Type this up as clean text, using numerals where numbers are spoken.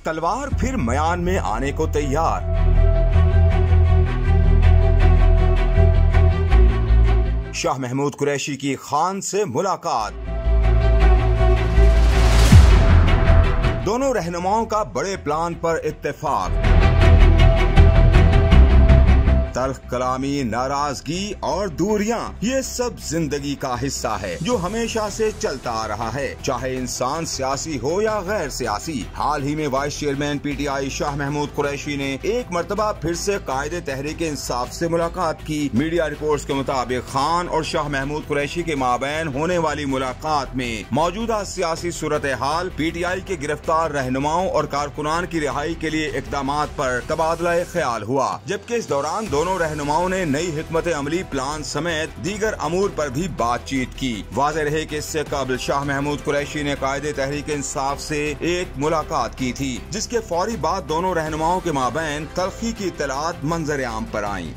तलवार फिर म्यान में आने को तैयार। शाह महमूद कुरैशी की खान से मुलाकात। दोनों रहनुमाओं का बड़े प्लान पर इत्तेफाक। तल्ख कलामी, नाराजगी और दूरियां, ये सब जिंदगी का हिस्सा है जो हमेशा से चलता आ रहा है, चाहे इंसान सियासी हो या गैर सियासी। हाल ही में vice chairman PTI Shah Mahmood Qureshi ने एक मर्तबा फिर से कायदे तहरीक इंसाफ से मुलाकात की। मीडिया रिपोर्ट्स के मुताबिक खान और शाह महमूद कुरैशी के माबैन होने वाली मुलाकात में मौजूदा सियासी सूरत हाल, पीटीआई के गिरफ्तार रहनुमाओं और कारकुनान की रिहाई के लिए इकदामात पर तबादला ख्याल हुआ, जबकि इस दौरान दोनों रहनुमाओं ने नई हिकमत अमली प्लान समेत दीगर अमूर पर भी बातचीत की। वाज़ेह रहे कि इससे कबल शाह महमूद कुरैशी ने कायदे तहरीक इंसाफ से एक मुलाकात की थी, जिसके फौरी बाद दोनों रहनुमाओं के माबैन तल्खी की इत्तलात मंजर आम पर आईं।